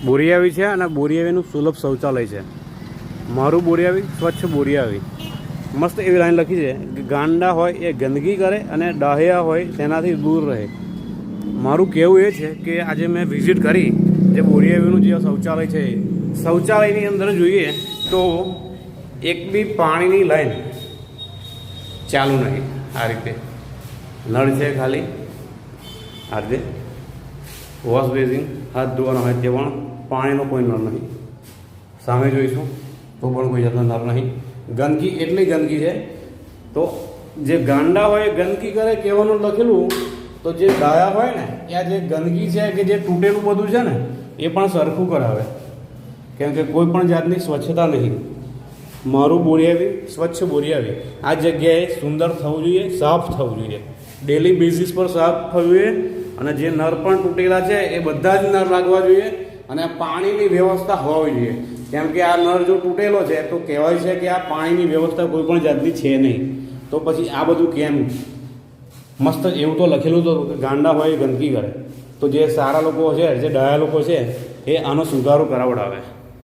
બોરિયાવી છે અને બોરિયાવીનું સુલભ શૌચાલય છે. મારું બોરિયાવી સ્વચ્છ બોરિયાવી. મસ્ત એવી લાઈન લખી છે કે ગાંડા હોય એ ગંદકી કરે અને ડાહ્યા હોય તેનાથી દૂર રહે. મારું કહેવું એ છે કે આજે મેં વિઝિટ કરી જે બોરિયાવીનું જે શૌચાલય છે, શૌચાલયની અંદર જોઈએ તો એક બી પાણીની લાઈન ચાલુ નહીં. આ રીતે નળ છે, ખાલી આ રીતે વોશ બેસિંગ, હાથ ધોવાના હોય તે પણ પાણીનો કોઈ નળ નહીં. સામે જોઈશું તો પણ કોઈ જાતનો નળ નહીં. ગંદકી એટલી ગંદકી છે. તો જે ગાંડા હોય ગંદકી કરે કહેવાનું લખેલું, તો જે ડાયા હોય ને એ જે ગંદકી છે કે જે તૂટેલું બધું છે ને એ પણ સરખું કરાવે. કેમ કે કોઈ પણ જાતની સ્વચ્છતા નહીં. મારું બોરિયાવી સ્વચ્છ બોરિયાવી. આ જગ્યાએ સુંદર થવું જોઈએ, સાફ થવું જોઈએ, ડેલી બેઝિસ પર સાફ થવું જોઈએ. અને જે નળ પણ તૂટેલા છે એ બધા જ નળ લાગવા જોઈએ અને પાણીની વ્યવસ્થા હોવી જોઈએ. કેમ કે આ નળ જો તૂટેલો છે તો કહેવાય છે કે આ પાણીની વ્યવસ્થા કોઈ પણ જાતની છે નહીં. તો પછી આ બધું કેમ? મસ્ત એવું તો લખેલું તો કે ગાંડા હોય એ ગંદકી કરે. તો જે સારા લોકો છે, જે ડાયા લોકો છે, એ આનો સુધારો કરાવડાવે.